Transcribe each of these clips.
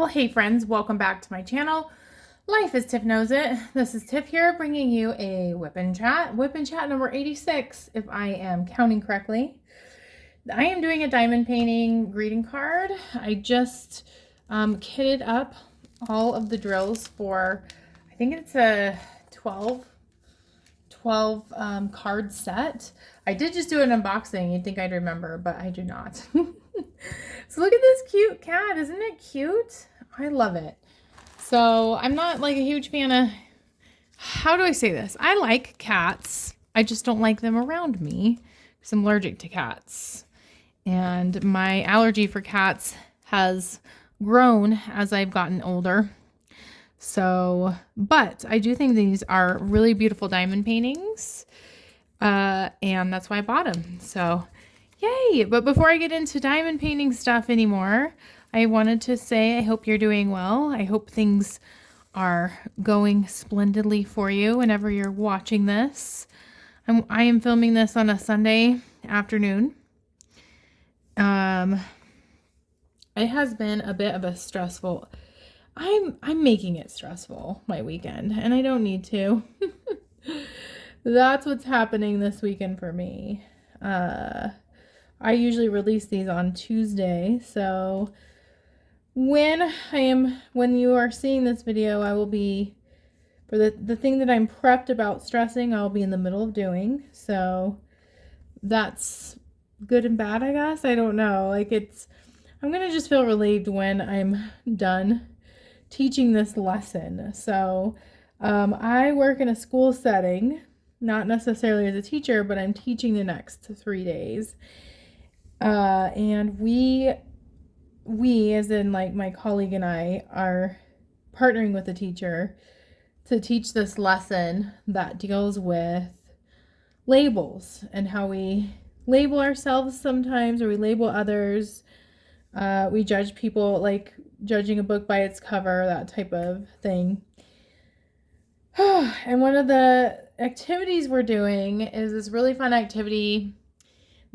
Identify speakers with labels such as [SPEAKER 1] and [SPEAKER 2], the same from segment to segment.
[SPEAKER 1] Well, hey friends, welcome back to my channel. Life as Tiff Knows It. This is Tiff here bringing you a WIP and Chat number 86, if I am counting correctly. I am doing a diamond painting greeting card. I just kitted up all of the drills for, I think it's a 12 card set. I did just do an unboxing. You'd think I'd remember, but I do not. So look at this cute cat. Isn't it cute? I love it. So I'm not like a huge fan of, how do I say this? I like cats. I just don't like them around me because I'm allergic to cats. And my allergy for cats has grown as I've gotten older. So, but I do think these are really beautiful diamond paintings. And that's why I bought them. So, yay. But before I get into diamond painting stuff anymore, I wanted to say I hope you're doing well. I hope things are going splendidly for you whenever you're watching this. I am filming this on a Sunday afternoon. It has been a bit of a stressful, I'm making it stressful, my weekend, and I don't need to. That's what's happening this weekend for me. I usually release these on Tuesday, so when you are seeing this video, I will be, for the thing that I'm prepped about stressing, I'll be in the middle of doing. So that's good and bad, I guess. I don't know. Like I'm going to just feel relieved when I'm done teaching this lesson. So I work in a school setting, not necessarily as a teacher, but I'm teaching the next 3 days. And we, as in like my colleague and I, are partnering with the teacher to teach this lesson that deals with labels and how we label ourselves sometimes, or we label others. We judge people, like judging a book by its cover, that type of thing. And one of the activities we're doing is this really fun activity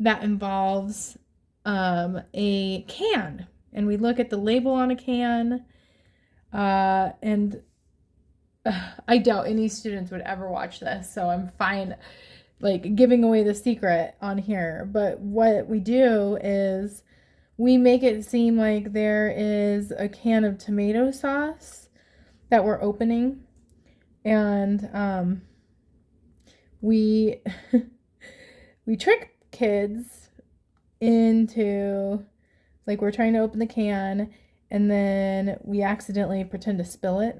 [SPEAKER 1] that involves a can. And we look at the label on a can. And I doubt any students would ever watch this, so I'm fine like giving away the secret on here. But what we do is we make it seem like there is a can of tomato sauce that we're opening, and we we trick kids into, like, we're trying to open the can and then we accidentally pretend to spill it,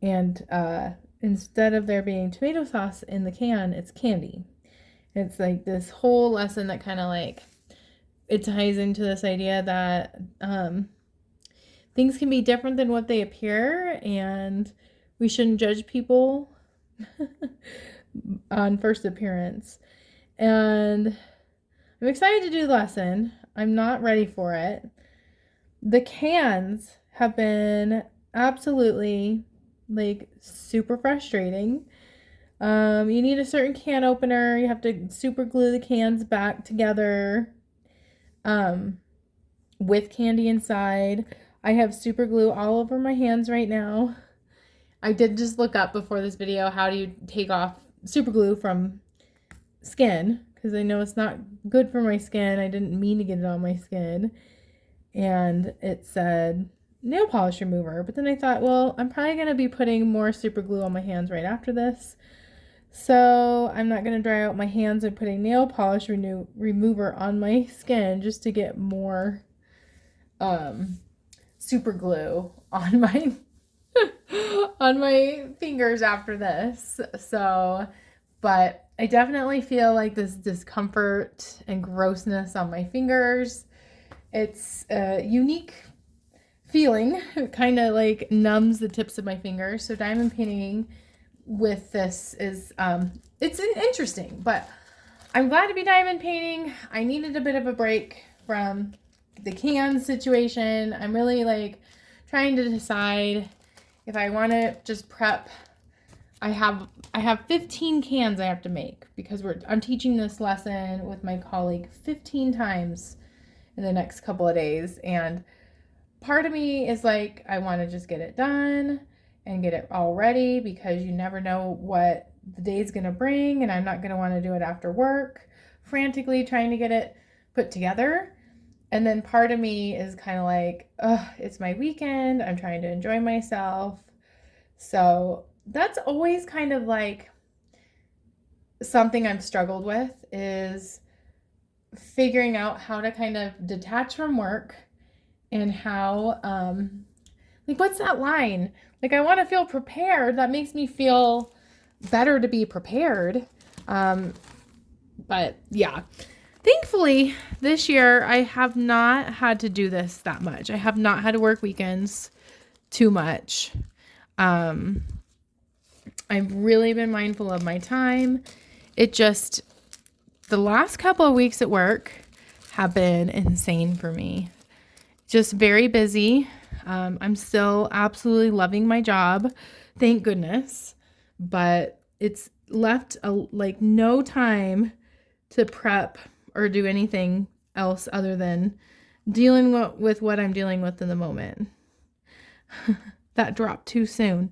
[SPEAKER 1] and instead of there being tomato sauce in the can, it's candy. It's like this whole lesson that kind of like, it ties into this idea that things can be different than what they appear, and we shouldn't judge people on first appearance. And I'm excited to do the lesson. I'm not ready for it. The cans have been absolutely like super frustrating. You need a certain can opener. You have to super glue the cans back together with candy inside. I have super glue all over my hands right now. I did just look up before this video, how do you take off super glue from skin, because I know it's not good for my skin. I didn't mean to get it on my skin. And it said nail polish remover, but then I thought, well, I'm probably going to be putting more super glue on my hands right after this, so I'm not going to dry out my hands and putting nail polish remover on my skin just to get more super glue on my on my fingers after this. So, but I definitely feel like this discomfort and grossness on my fingers. It's a unique feeling. It kind of like numbs the tips of my fingers. So diamond painting with this is it's interesting, but I'm glad to be diamond painting. I needed a bit of a break from the can situation. I'm really like trying to decide if I want to just prep. I have 15 cans I have to make because I'm teaching this lesson with my colleague 15 times in the next couple of days, and part of me is like, I want to just get it done and get it all ready because you never know what the day's going to bring, and I'm not going to want to do it after work, frantically trying to get it put together. And then part of me is kind of like, it's my weekend. I'm trying to enjoy myself. So that's always kind of like something I've struggled with, is figuring out how to kind of detach from work and how, like, what's that line? Like, I want to feel prepared. That makes me feel better to be prepared. But yeah, thankfully this year I have not had to do this that much. I have not had to work weekends too much. I've really been mindful of my time. It just, the last couple of weeks at work have been insane for me. Just very busy. I'm still absolutely loving my job, thank goodness, but it's left like no time to prep or do anything else other than dealing with what I'm dealing with in the moment. That dropped too soon.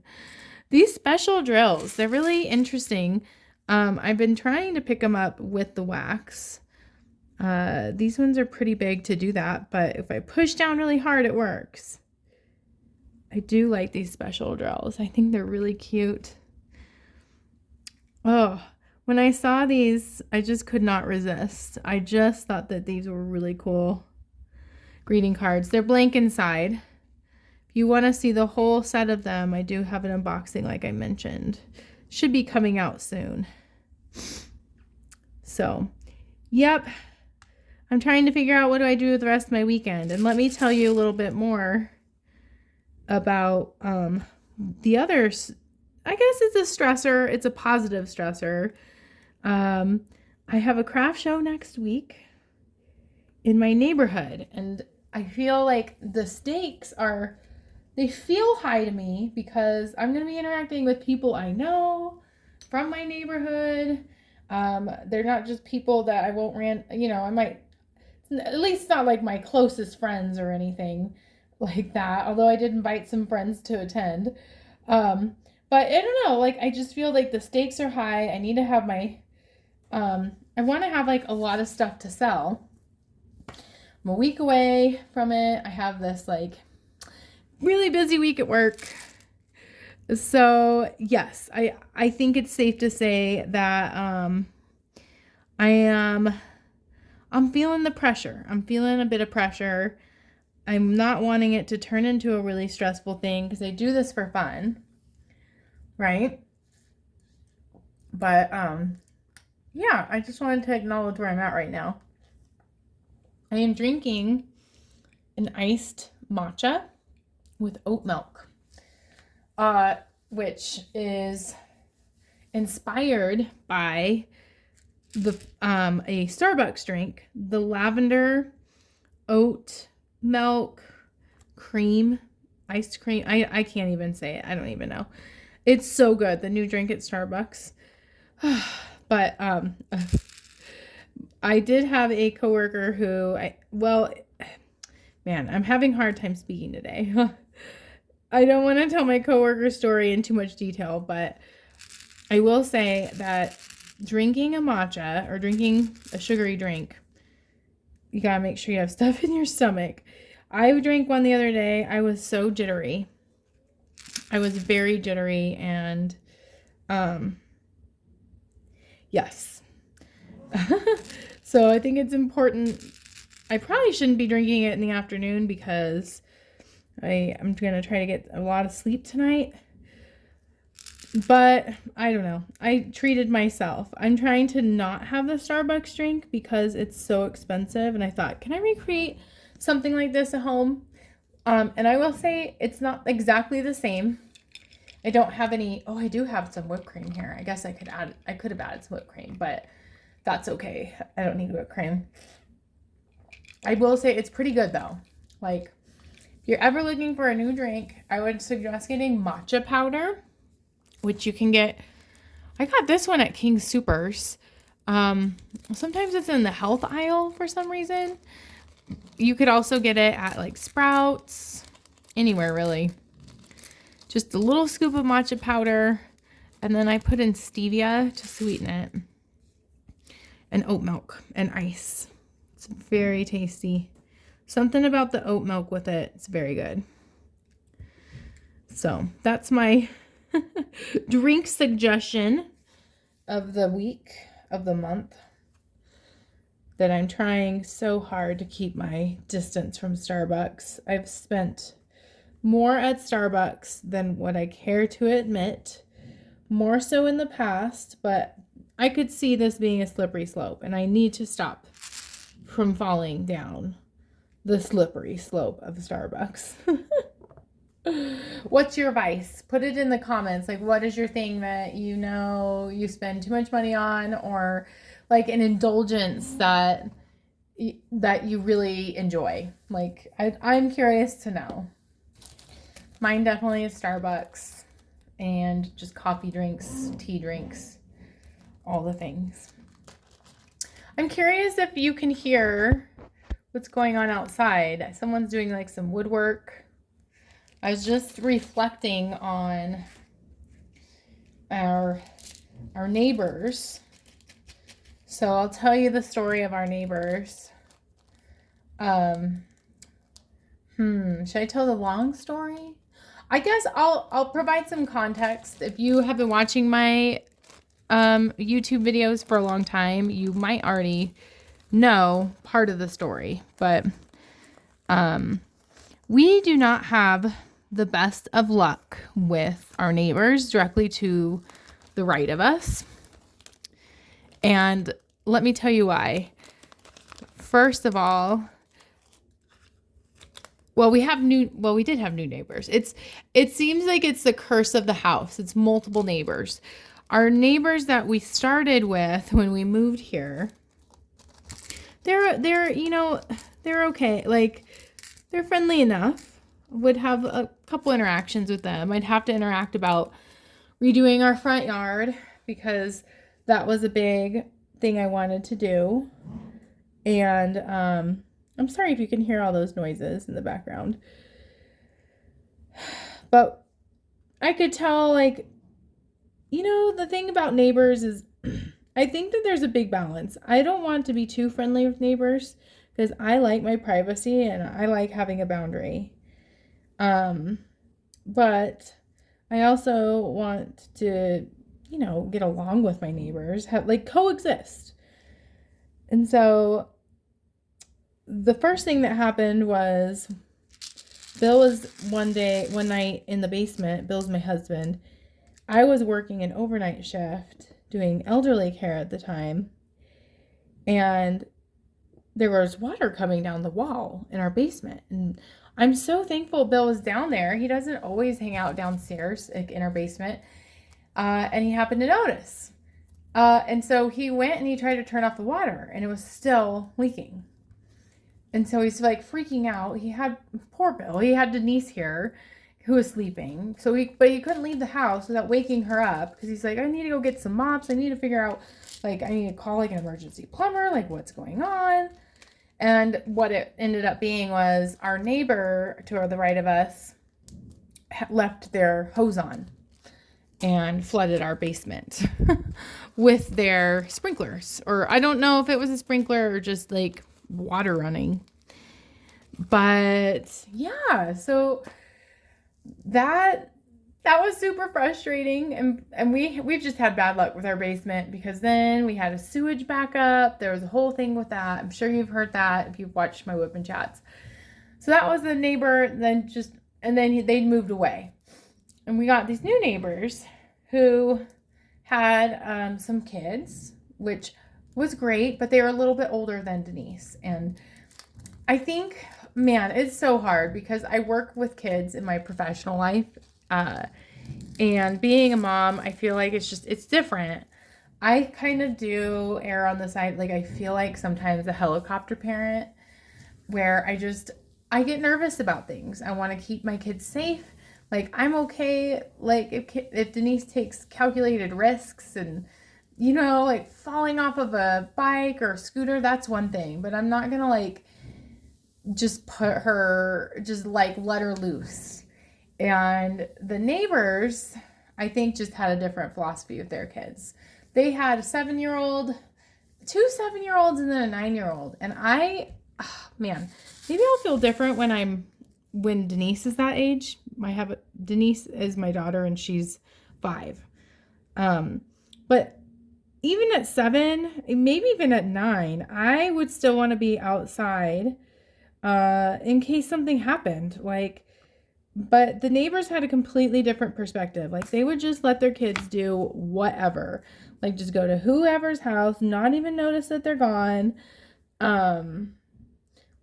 [SPEAKER 1] These special drills, they're really interesting. I've been trying to pick them up with the wax. These ones are pretty big to do that, but if I push down really hard, it works. I do like these special drills. I think they're really cute. Oh, when I saw these, I just could not resist. I just thought that these were really cool greeting cards. They're blank inside. If you want to see the whole set of them, I do have an unboxing like I mentioned. Should be coming out soon. So, yep. I'm trying to figure out what do I do with the rest of my weekend. And let me tell you a little bit more about the others. I guess it's a stressor. It's a positive stressor. I have a craft show next week in my neighborhood. And I feel like the stakes are, they feel high to me because I'm going to be interacting with people I know from my neighborhood. They're not just people that I won't I might, at least not like my closest friends or anything like that. Although I did invite some friends to attend. But I don't know, like, I just feel like the stakes are high. I need to have my, I want to have like a lot of stuff to sell. I'm a week away from it. I have this like really busy week at work. So yes, I think it's safe to say that, I'm feeling the pressure. I'm feeling a bit of pressure. I'm not wanting it to turn into a really stressful thing because I do this for fun. Right? But, yeah, I just wanted to acknowledge where I'm at right now. I am drinking an iced matcha with oat milk, which is inspired by the a Starbucks drink, the lavender oat milk cream, iced cream. I can't even say it. I don't even know. It's so good. The new drink at Starbucks. But I did have a coworker who I'm having a hard time speaking today. I don't want to tell my coworker's story in too much detail, but I will say that drinking a matcha or drinking a sugary drink, you gotta make sure you have stuff in your stomach. I drank one the other day. I was so jittery. I was very jittery and, yes. So I think it's important. I probably shouldn't be drinking it in the afternoon because I'm going to try to get a lot of sleep tonight. But I don't know. I treated myself. I'm trying to not have the Starbucks drink because it's so expensive. And I thought, can I recreate something like this at home? And I will say it's not exactly the same. I don't have any. Oh, I do have some whipped cream here. I guess I could have added some whipped cream, but that's okay. I don't need whipped cream. I will say it's pretty good though. Like, if you're ever looking for a new drink, I would suggest getting matcha powder, which you can get. I got this one at King Soopers. Sometimes it's in the health aisle for some reason. you could also get it at like Sprouts, anywhere really. Just a little scoop of matcha powder, and then I put in stevia to sweeten it, and oat milk and ice. It's very tasty. Something about the oat milk with it, it's very good. So that's my drink suggestion of the week, of the month, that I'm trying so hard to keep my distance from Starbucks. I've spent more at Starbucks than what I care to admit, more so in the past, but I could see this being a slippery slope, and I need to stop from falling down the slippery slope of Starbucks. What's your vice? Put it in the comments. Like, what is your thing that you spend too much money on, or like an indulgence that you really enjoy? Like, I'm curious to know. Mine definitely is Starbucks and just coffee drinks, tea drinks, all the things. I'm curious if you can hear what's going on outside. Someone's doing like some woodwork. I was just reflecting on our neighbors. So I'll tell you the story of our neighbors. Should I tell the long story? I guess I'll provide some context. If you have been watching my YouTube videos for a long time, you might already know part of the story, but we do not have the best of luck with our neighbors directly to the right of us. And let me tell you why. First of all, we did have new neighbors. It seems like it's the curse of the house. It's multiple neighbors. Our neighbors that we started with when we moved here, they're okay. Like, they're friendly enough. Would have a couple interactions with them. I'd have to interact about redoing our front yard because that was a big thing I wanted to do. And I'm sorry if you can hear all those noises in the background. But I could tell, like, the thing about neighbors is I think that there's a big balance. I don't want to be too friendly with neighbors because I like my privacy and I like having a boundary. But I also want to, get along with my neighbors, coexist. And so the first thing that happened was Bill was one night in the basement. Bill's my husband. I was working an overnight shift doing elderly care at the time. And there was water coming down the wall in our basement. And I'm so thankful Bill was down there. He doesn't always hang out downstairs, like in our basement. And he happened to notice. And so he went and he tried to turn off the water and it was still leaking. And so he's like freaking out. Poor Bill, he had Denise here who was sleeping. But he couldn't leave the house without waking her up because he's like, I need to go get some mops. I need to figure out, like, I need to call like an emergency plumber, like what's going on. And what it ended up being was our neighbor to the right of us left their hose on and flooded our basement with their sprinklers. Or I don't know if it was a sprinkler or just like water running. But yeah, so that was super frustrating, and we've just had bad luck with our basement because then we had a sewage backup. There was a whole thing with that. I'm sure you've heard that if you've watched my WIP and chats. So that was the neighbor. Then they moved away, and we got these new neighbors who had some kids, which was great, but they were a little bit older than Denise. And I think, man, it's so hard because I work with kids in my professional life. And being a mom, I feel like it's different. I kind of do err on the side, like I feel like sometimes a helicopter parent where I get nervous about things. I want to keep my kids safe. Like, I'm okay, like if Denise takes calculated risks and, like falling off of a bike or a scooter, that's one thing. But I'm not going to just like let her loose. And the neighbors, I think, just had a different philosophy with their kids. They had a 7-year-old, two 7-year-olds, and then a 9-year-old. And man, maybe I'll feel different when Denise is that age. Denise is my daughter and she's 5. But even at 7, maybe even at 9, I would still want to be outside in case something happened. But the neighbors had a completely different perspective. Like, they would just let their kids do whatever. Like, just go to whoever's house, not even notice that they're gone.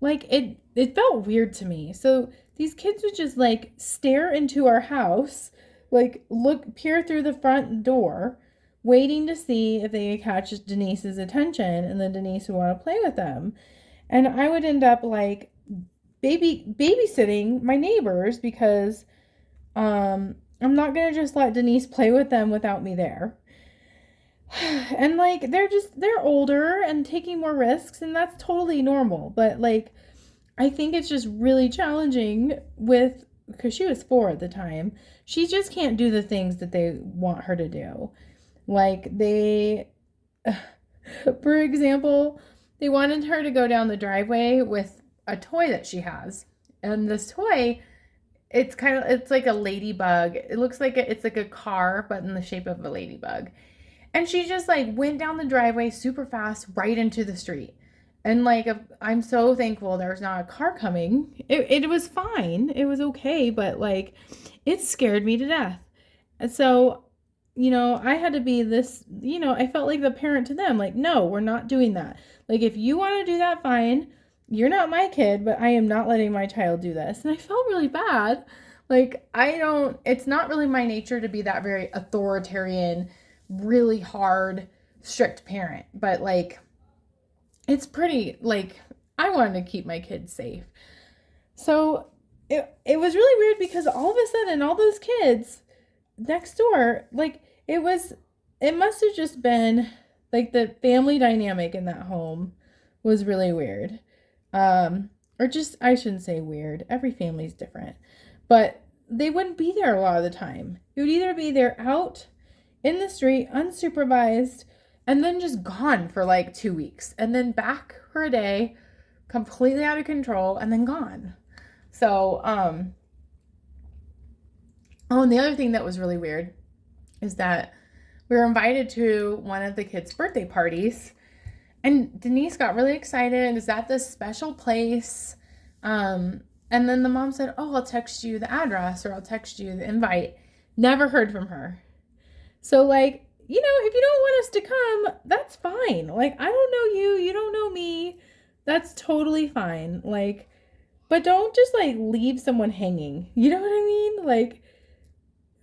[SPEAKER 1] It felt weird to me. So these kids would just like stare into our house, like peer through the front door, waiting to see if they could catch Denise's attention, and then Denise would want to play with them. And I would end up like babysitting my neighbors because I'm not gonna just let Denise play with them without me there. And like they're older and taking more risks, and that's totally normal. But like I think it's just really challenging because she was 4 at the time. She just can't do the things that they want her to do. Like for example, they wanted her to go down the driveway with a toy that she has. And this toy, it's like a ladybug. It looks like it's like a car, but in the shape of a ladybug. And she just like went down the driveway super fast right into the street. And like, I'm so thankful there's not a car coming. It was fine. It was okay. But like, it scared me to death. And so, I had to be this, I felt like the parent to them. Like, no, we're not doing that. Like, if you want to do that, fine. You're not my kid, but I am not letting my child do this. And I felt really bad. Like, it's not really my nature to be that very authoritarian, really hard, strict parent. But like, it's pretty, like, I wanted to keep my kids safe. So it was really weird because all of a sudden, all those kids next door, like, it must have just been, like, the family dynamic in that home was really weird. Or just, I shouldn't say weird. Every family's different. But they wouldn't be there a lot of the time. It would either be they're out in the street, unsupervised, and then just gone for like 2 weeks, and then back for a day, completely out of control, and then gone. So, and the other thing that was really weird is that we were invited to one of the kids' birthday parties, and Denise got really excited. Is at this special place. And then the mom said, "Oh, I'll text you the address, or I'll text you the invite." Never heard from her. So like, if you don't want us to come, that's fine. Like, I don't know you, you don't know me. That's totally fine. Like, but don't just like leave someone hanging. You know what I mean? Like,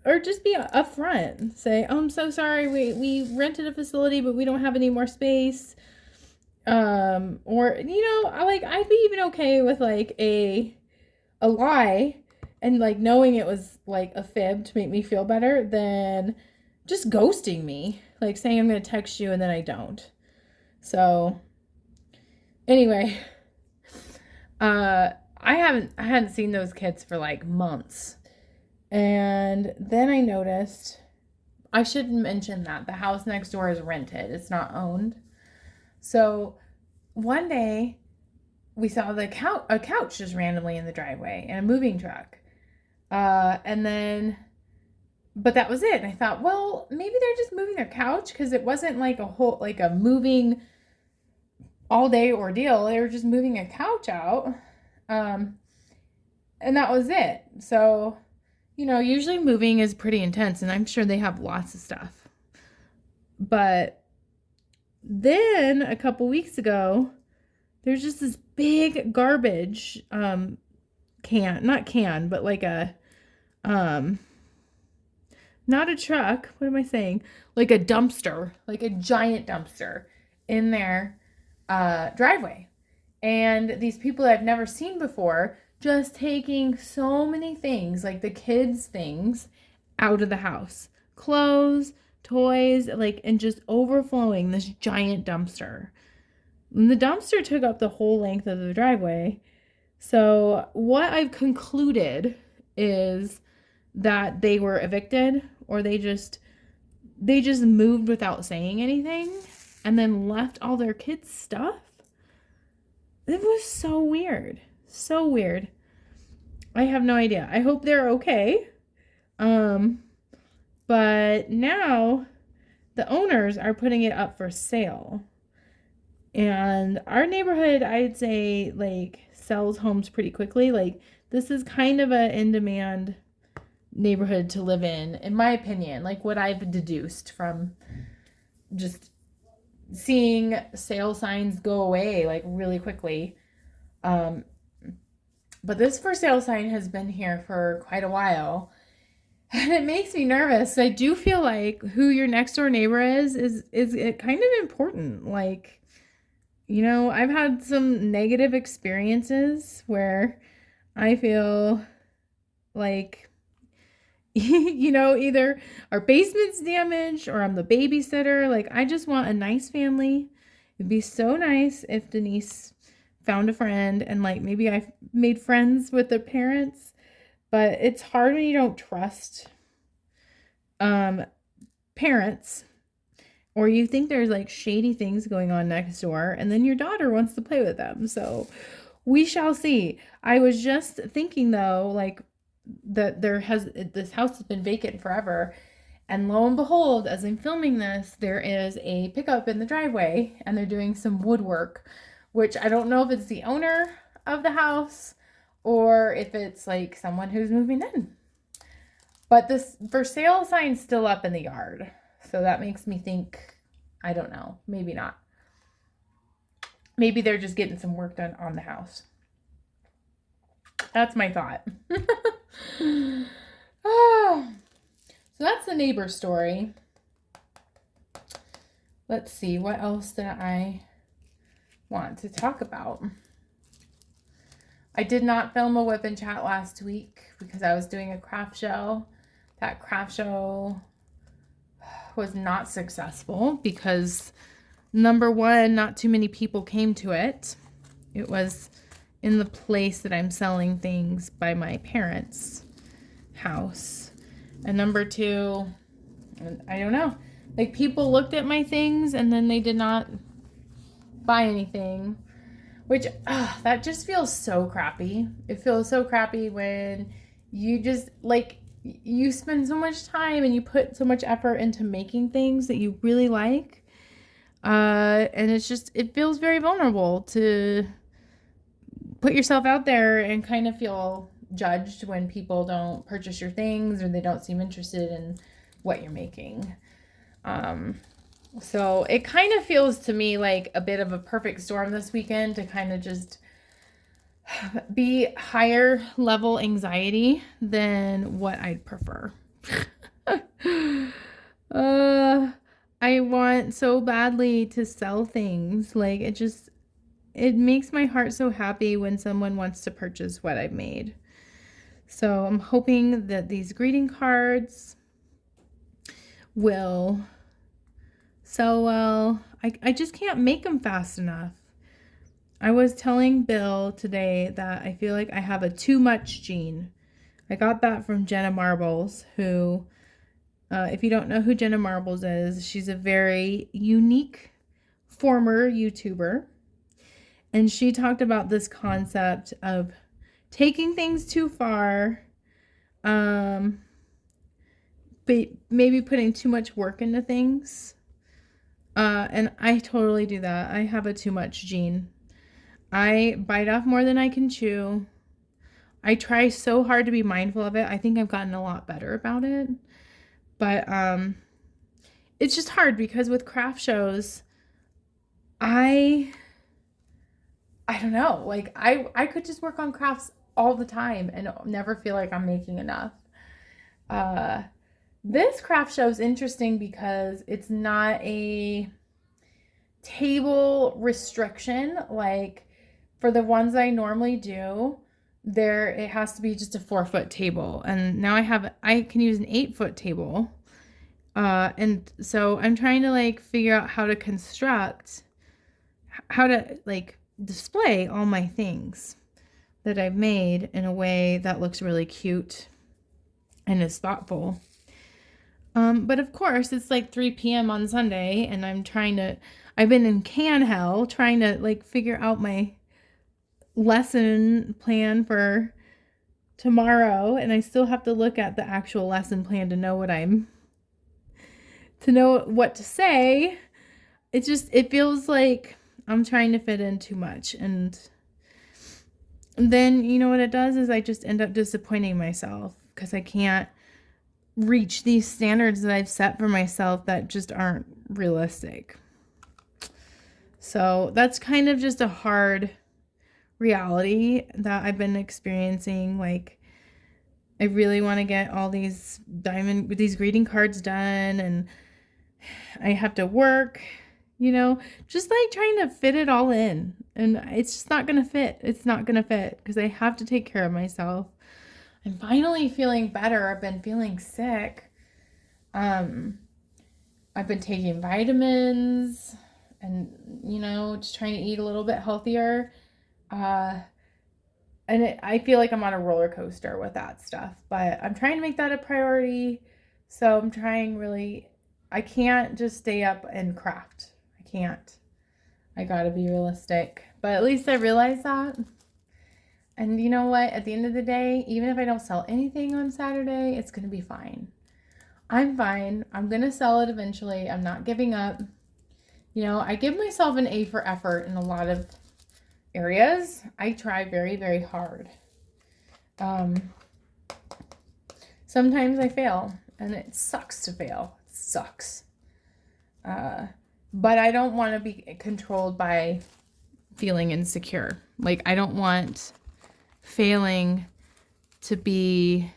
[SPEAKER 1] or just be upfront. Say, "Oh, I'm so sorry. We rented a facility, but we don't have any more space." Or, I'd be even okay with like a lie and like knowing it was like a fib to make me feel better than just ghosting me, like saying I'm going to text you and then I don't. So anyway, I hadn't seen those kids for like months. And then I noticed, I should mention that the house next door is rented. It's not owned. So one day we saw a couch just randomly in the driveway and a moving truck. But that was it. And I thought, well, maybe they're just moving their couch, because it wasn't like a moving all day ordeal. They were just moving a couch out. And that was it. So, usually moving is pretty intense, and I'm sure they have lots of stuff. But then a couple weeks ago, there's just this big garbage not can, but like a not a truck. What am I saying? Like a dumpster, like a giant dumpster in their driveway. And these people that I've never seen before just taking so many things, like the kids' things, out of the house. Clothes, toys, and just overflowing this giant dumpster. And the dumpster took up the whole length of the driveway. So what I've concluded is that they were evicted, or they just moved without saying anything and then left all their kids' stuff. It was so weird. So weird. I have no idea. I hope they're okay. But now the owners are putting it up for sale. And our neighborhood, I'd say, like, sells homes pretty quickly. Like, this is kind of a in-demand neighborhood to live in my opinion. Like, what I've deduced from just seeing sale signs go away, like, really quickly. But this for sale sign has been here for quite a while. And it makes me nervous. I do feel like who your next door neighbor is it kind of important. Like, I've had some negative experiences where I feel like, either our basement's damaged or I'm the babysitter. Like, I just want a nice family. It'd be so nice if Denise found a friend and, like, maybe I made friends with their parents. But it's hard when you don't trust parents, or you think there's, like, shady things going on next door, and then your daughter wants to play with them. So we shall see. I was just thinking, though, like, that this house has been vacant forever, and lo and behold, as I'm filming this, there is a pickup in the driveway, and they're doing some woodwork, which I don't know if it's the owner of the house or if it's, like, someone who's moving in. But this for sale sign's still up in the yard. So that makes me think, I don't know, maybe not. Maybe they're just getting some work done on the house. That's my thought. Oh, so that's the neighbor story. Let's see, what else did I want to talk about? I did not film a WIP and chat last week because I was doing a craft show. That craft show was not successful because, number one, not too many people came to it. It was in the place that I'm selling things by my parents' house. And number two, I don't know. Like, people looked at my things and then they did not buy anything. Which, that just feels so crappy. It feels so crappy when you just, like, you spend so much time and you put so much effort into making things that you really like. And it feels very vulnerable to put yourself out there and kind of feel judged when people don't purchase your things or they don't seem interested in what you're making. So it kind of feels to me like a bit of a perfect storm this weekend to kind of just be higher level anxiety than what I'd prefer. I want so badly to sell things. Like, it makes my heart so happy when someone wants to purchase what I've made. So I'm hoping that these greeting cards will sell well. I just can't make them fast enough. I was telling Bill today that I feel like I have a too much gene. I got that from Jenna Marbles, who, if you don't know who Jenna Marbles is, she's a very unique former YouTuber. And she talked about this concept of taking things too far, but maybe putting too much work into things. And I totally do that. I have a too much gene. I bite off more than I can chew. I try so hard to be mindful of it. I think I've gotten a lot better about it. But it's just hard because with craft shows, I don't know. Like, I could just work on crafts all the time and never feel like I'm making enough. This craft show is interesting because it's not a table restriction. Like, for the ones I normally do, it has to be just a 4-foot table. And now I can use an 8-foot table. And so I'm trying to, like, figure out how to display all my things. that I've made in a way that looks really cute and is thoughtful. But of course, it's like 3 p.m. on Sunday, and I've been in can hell trying to like figure out my lesson plan for tomorrow, and I still have to look at the actual lesson plan to know what to say. It feels like I'm trying to fit in too much, and then you know what it does is I just end up disappointing myself because I can't reach these standards that I've set for myself that just aren't realistic. So that's kind of just a hard reality that I've been experiencing. Like, I really want to get all these greeting cards done, and I have to work, just like trying to fit it all in. And it's just not going to fit. It's not going to fit because I have to take care of myself. I'm finally feeling better. I've been feeling sick. I've been taking vitamins and, just trying to eat a little bit healthier. I feel like I'm on a roller coaster with that stuff, but I'm trying to make that a priority. So I'm trying I can't just stay up and craft. I can't. I gotta be realistic. But at least I realize that. And you know what? At the end of the day, even if I don't sell anything on Saturday, it's going to be fine. I'm fine. I'm going to sell it eventually. I'm not giving up. I give myself an A for effort in a lot of areas. I try very, very hard. Sometimes I fail, and it sucks to fail. It sucks. But I don't want to be controlled by feeling insecure. Like, I don't want failing to be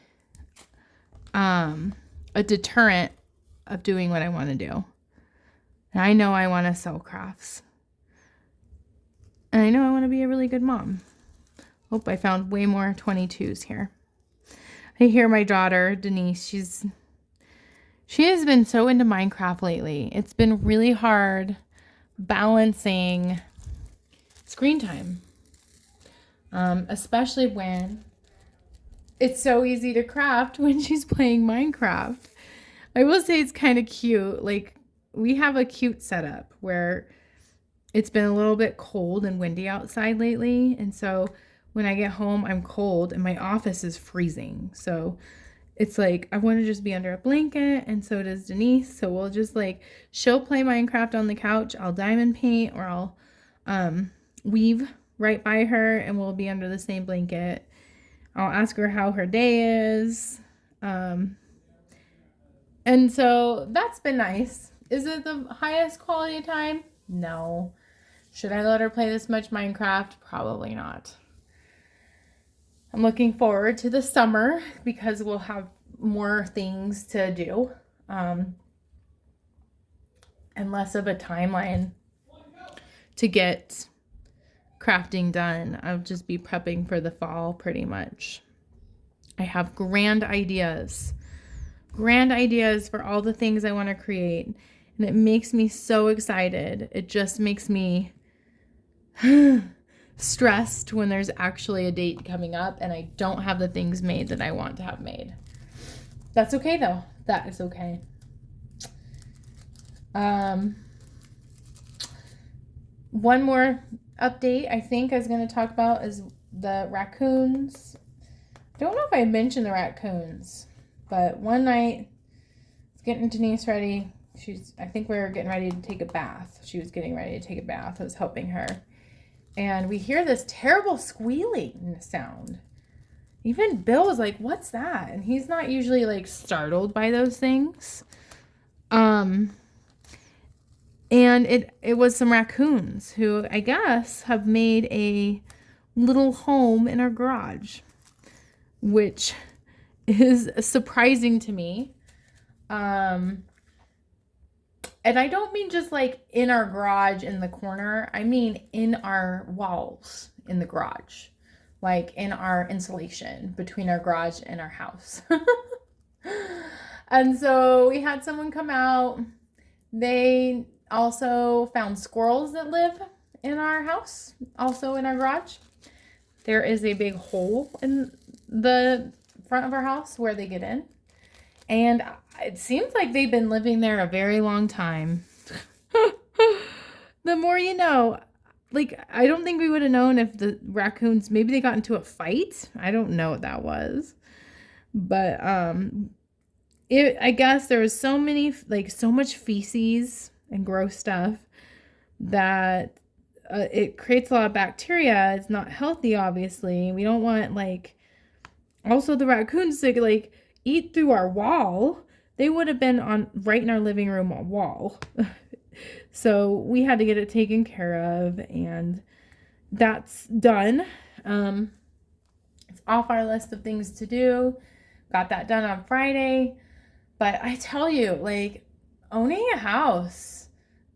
[SPEAKER 1] a deterrent of doing what I want to do. And I know I want to sell crafts. And I know I want to be a really good mom. Hope I found way more 22s here. I hear my daughter, Denise, she has been so into Minecraft lately. It's been really hard balancing screen time. Especially when it's so easy to craft when she's playing Minecraft. I will say it's kind of cute. Like, we have a cute setup where it's been a little bit cold and windy outside lately. And so when I get home, I'm cold and my office is freezing. So it's like, I want to just be under a blanket, and so does Denise. So we'll just she'll play Minecraft on the couch. I'll diamond paint, or I'll weave right by her, and we'll be under the same blanket. I'll ask her how her day is. And so that's been nice. Is it the highest quality time? No. Should I let her play this much Minecraft? Probably not. I'm looking forward to the summer because we'll have more things to do. And less of a timeline to get crafting done. I'll just be prepping for the fall pretty much. I have grand ideas for all the things I want to create, and it makes me so excited. It just makes me stressed when there's actually a date coming up and I don't have the things made that I want to have made. That's okay though. That is okay. One more update I think I was going to talk about is the raccoons. Don't know if I mentioned the raccoons, but one night I was getting Denise ready. I think we were getting ready to take a bath. She was getting ready to take a bath. I was helping her. And we hear this terrible squealing sound. Even Bill was like, "What's that?" And he's not usually startled by those things. And it was some raccoons who I guess have made a little home in our garage, which is surprising to me. And I don't mean just in our garage in the corner. I mean in our walls in the garage, in our insulation between our garage and our house. And so we had someone come out. They also found squirrels that live in our house, also in our garage. there is a big hole in the front of our house where they get in. And it seems like they've been living there a very long time. The more you know. Like, I don't think we would have known if the raccoons, maybe they got into a fight. I don't know what that was. But I guess there was so much feces and gross stuff that it creates a lot of bacteria. It's not healthy, obviously. We don't want, also the raccoons to, eat through our wall. They would have been right in our living room wall. So we had to get it taken care of, and that's done. It's off our list of things to do. Got that done on Friday. But I tell you, owning a house,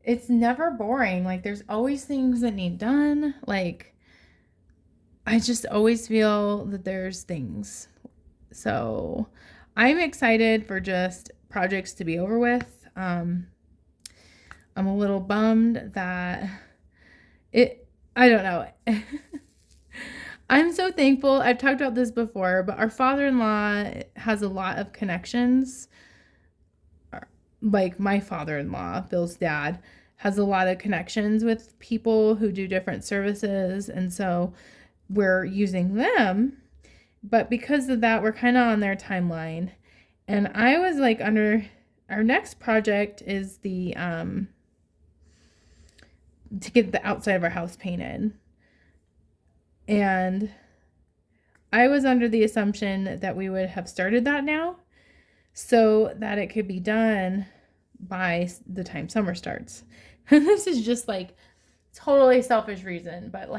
[SPEAKER 1] it's never boring. There's always things that need done. I just always feel that there's things. So I'm excited for just projects to be over with. I'm a little bummed that I don't know. I'm so thankful. I've talked about this before, but our father-in-law has a lot of connections. My father-in-law, Bill's dad, has a lot of connections with people who do different services. And so we're using them. But because of that, we're kind of on their timeline. And I was under our next project is the to get the outside of our house painted. And I was under the assumption that we would have started that now so that it could be done by the time summer starts. This is just totally selfish reason, but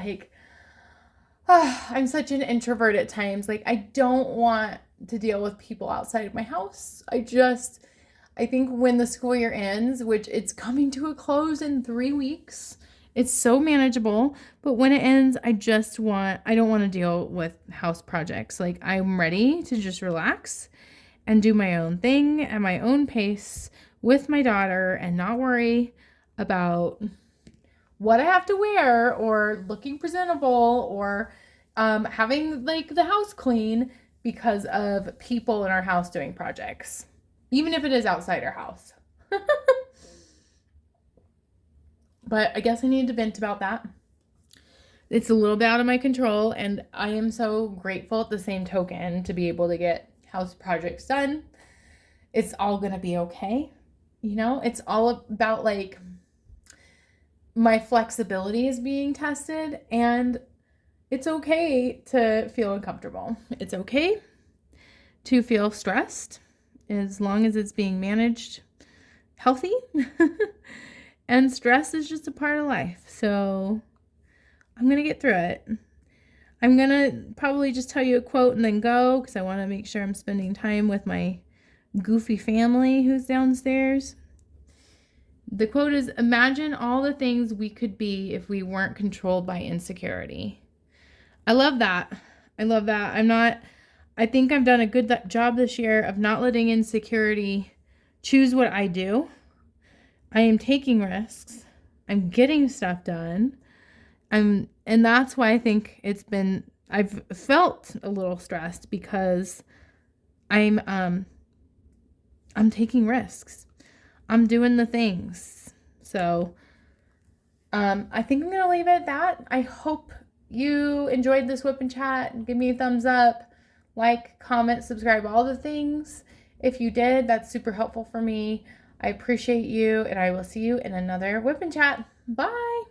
[SPEAKER 1] I'm such an introvert at times. I don't want to deal with people outside of my house. I think when the school year ends, which it's coming to a close in 3 weeks, it's so manageable. But when it ends, I don't want to deal with house projects. I'm ready to just relax and do my own thing at my own pace with my daughter and not worry about what I have to wear or looking presentable or having the house clean because of people in our house doing projects. Even if it is outside our house. But I guess I need to vent about that. It's a little bit out of my control, and I am so grateful at the same token to be able to get house projects done. It's all going to be okay. It's all about my flexibility is being tested, and it's okay to feel uncomfortable. It's okay to feel stressed, as long as it's being managed healthy. And stress is just a part of life. So I'm going to get through it. I'm going to probably just tell you a quote and then go because I want to make sure I'm spending time with my goofy family who's downstairs. The quote is, "Imagine all the things we could be if we weren't controlled by insecurity." I love that. I think I've done a good job this year of not letting insecurity choose what I do. I am taking risks. I'm getting stuff done. And that's why I think I've felt a little stressed because I'm taking risks. I'm doing the things. So, I think I'm going to leave it at that. I hope you enjoyed this whip and chat. Give me a thumbs up, comment, subscribe, all the things. If you did, that's super helpful for me. I appreciate you, and I will see you in another whip and chat. Bye.